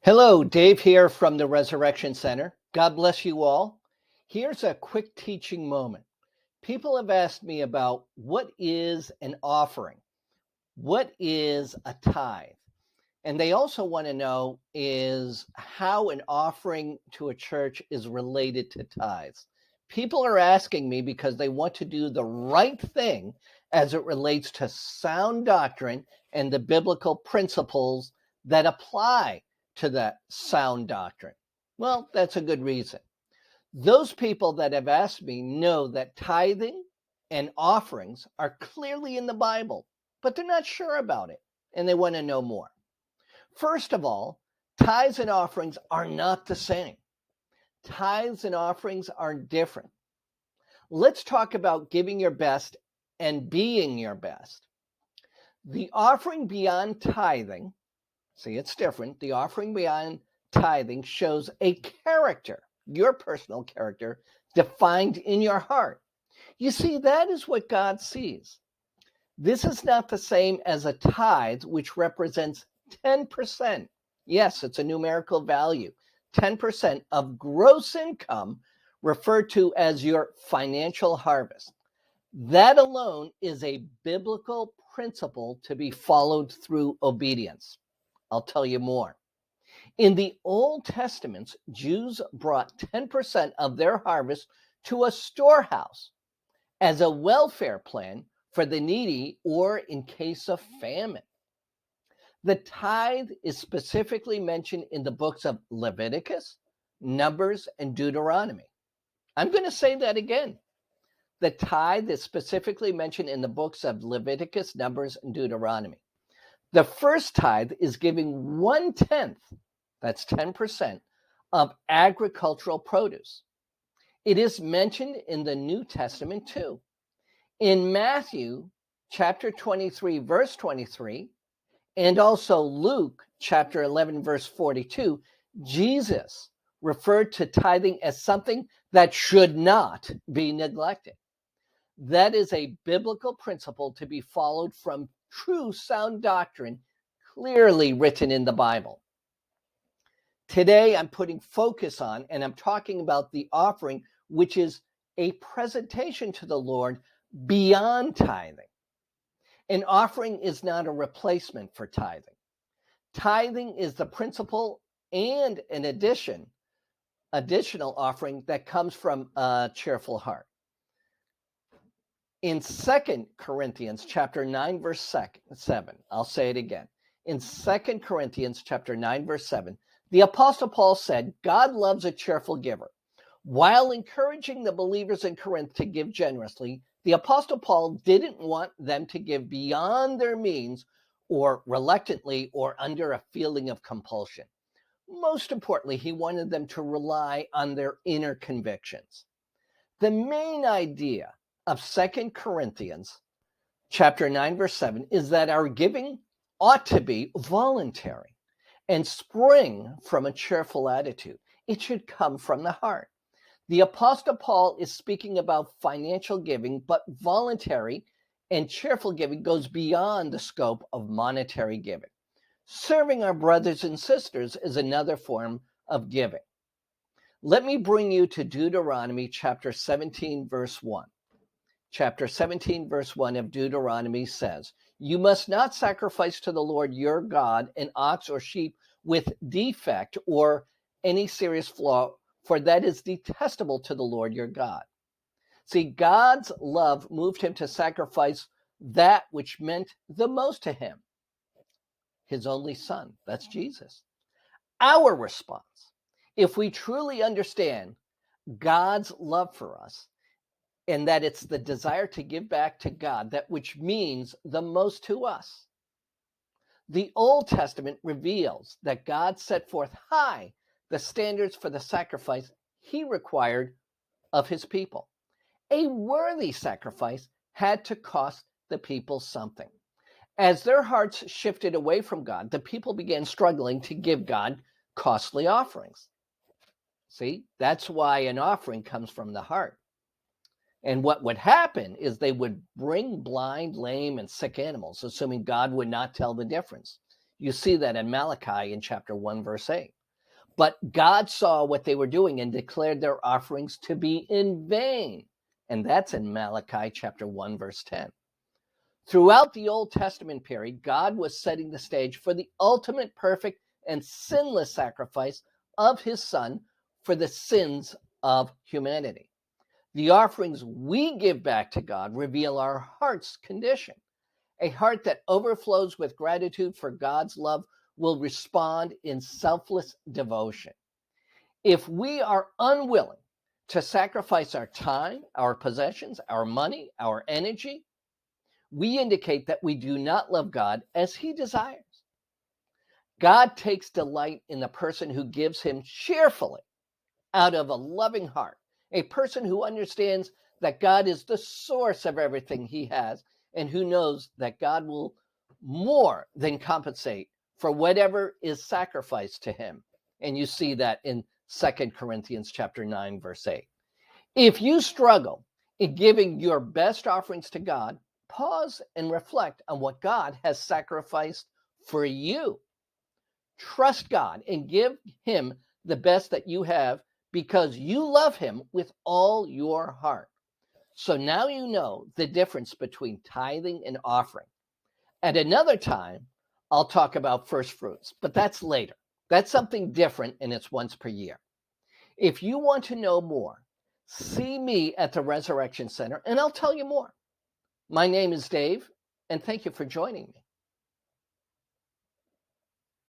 Hello, Dave here from the Resurrection Center. God bless you all. Here's a quick teaching moment. People have asked me about what is an offering? What is a tithe? And they also want to know is how an offering to a church is related to tithes. People are asking me because they want to do the right thing as it relates to sound doctrine and the biblical principles that apply to that sound doctrine. Well, that's a good reason. Those people that have asked me know that tithing and offerings are clearly in the Bible, but they're not sure about it and they want to know more. First of all, tithes and offerings are not the same. Tithes and offerings are different. Let's talk about giving your best and being your best. The offering beyond tithing, see, it's different. The offering beyond tithing shows a character, your personal character, defined in your heart. You see, that is what God sees. This is not the same as a tithe, which represents 10%. Yes, it's a numerical value. 10% of gross income referred to as your financial harvest. That alone is a biblical principle to be followed through obedience. I'll tell you more. In the Old Testament, Jews brought 10% of their harvest to a storehouse as a welfare plan for the needy or in case of famine. The tithe is specifically mentioned in the books of Leviticus, Numbers, and Deuteronomy. I'm going to say that again. The tithe is specifically mentioned in the books of Leviticus, Numbers, and Deuteronomy. The first tithe is giving 1/10, that's 10%, of agricultural produce. It is mentioned in the New Testament too. In Matthew chapter 23, verse 23, and also Luke chapter 11, verse 42, Jesus referred to tithing as something that should not be neglected. That is a biblical principle to be followed from true sound doctrine clearly written in the Bible. Today, I'm putting focus on, and I'm talking about the offering, which is a presentation to the Lord beyond tithing. An offering is not a replacement for tithing. Tithing is the principle and an additional offering that comes from a cheerful heart. In 2 Corinthians chapter 9, verse 7, I'll say it again. In 2 Corinthians chapter 9, verse 7, the Apostle Paul said, God loves a cheerful giver. While encouraging the believers in Corinth to give generously, the Apostle Paul didn't want them to give beyond their means or reluctantly or under a feeling of compulsion. Most importantly, he wanted them to rely on their inner convictions. The main idea of 2 Corinthians chapter 9, verse 7 is that our giving ought to be voluntary and spring from a cheerful attitude. It should come from the heart. The Apostle Paul is speaking about financial giving, but voluntary and cheerful giving goes beyond the scope of monetary giving. Serving our brothers and sisters is another form of giving. Let me bring you to Deuteronomy chapter 17, verse 1. Chapter 17, verse 1 of Deuteronomy says, you must not sacrifice to the Lord your God an ox or sheep with defect or any serious flaw, for that is detestable to the Lord your God. See, God's love moved him to sacrifice that which meant the most to him, his only son. That's Jesus. Our response, if we truly understand God's love for us, and that it's the desire to give back to God, that which means the most to us. The Old Testament reveals that God set forth high the standards for the sacrifice he required of his people. A worthy sacrifice had to cost the people something. As their hearts shifted away from God, the people began struggling to give God costly offerings. See, that's why an offering comes from the heart. And what would happen is they would bring blind, lame, and sick animals, assuming God would not tell the difference. You see that in Malachi in chapter 1, verse 8. But God saw what they were doing and declared their offerings to be in vain. And that's in Malachi chapter 1, verse 10. Throughout the Old Testament period, God was setting the stage for the ultimate perfect and sinless sacrifice of his Son for the sins of humanity. The offerings we give back to God reveal our heart's condition. A heart that overflows with gratitude for God's love will respond in selfless devotion. If we are unwilling to sacrifice our time, our possessions, our money, our energy, we indicate that we do not love God as he desires. God takes delight in the person who gives him cheerfully out of a loving heart, a person who understands that God is the source of everything he has and who knows that God will more than compensate for whatever is sacrificed to him. And you see that in 2 Corinthians chapter 9, verse 8. If you struggle in giving your best offerings to God, pause and reflect on what God has sacrificed for you. Trust God and give him the best that you have because you love him with all your heart. So now you know the difference between tithing and offering. At another time, I'll talk about first fruits, but that's later. That's something different, and it's once per year. If you want to know more, see me at the Resurrection Center, and I'll tell you more. My name is Dave, and thank you for joining me.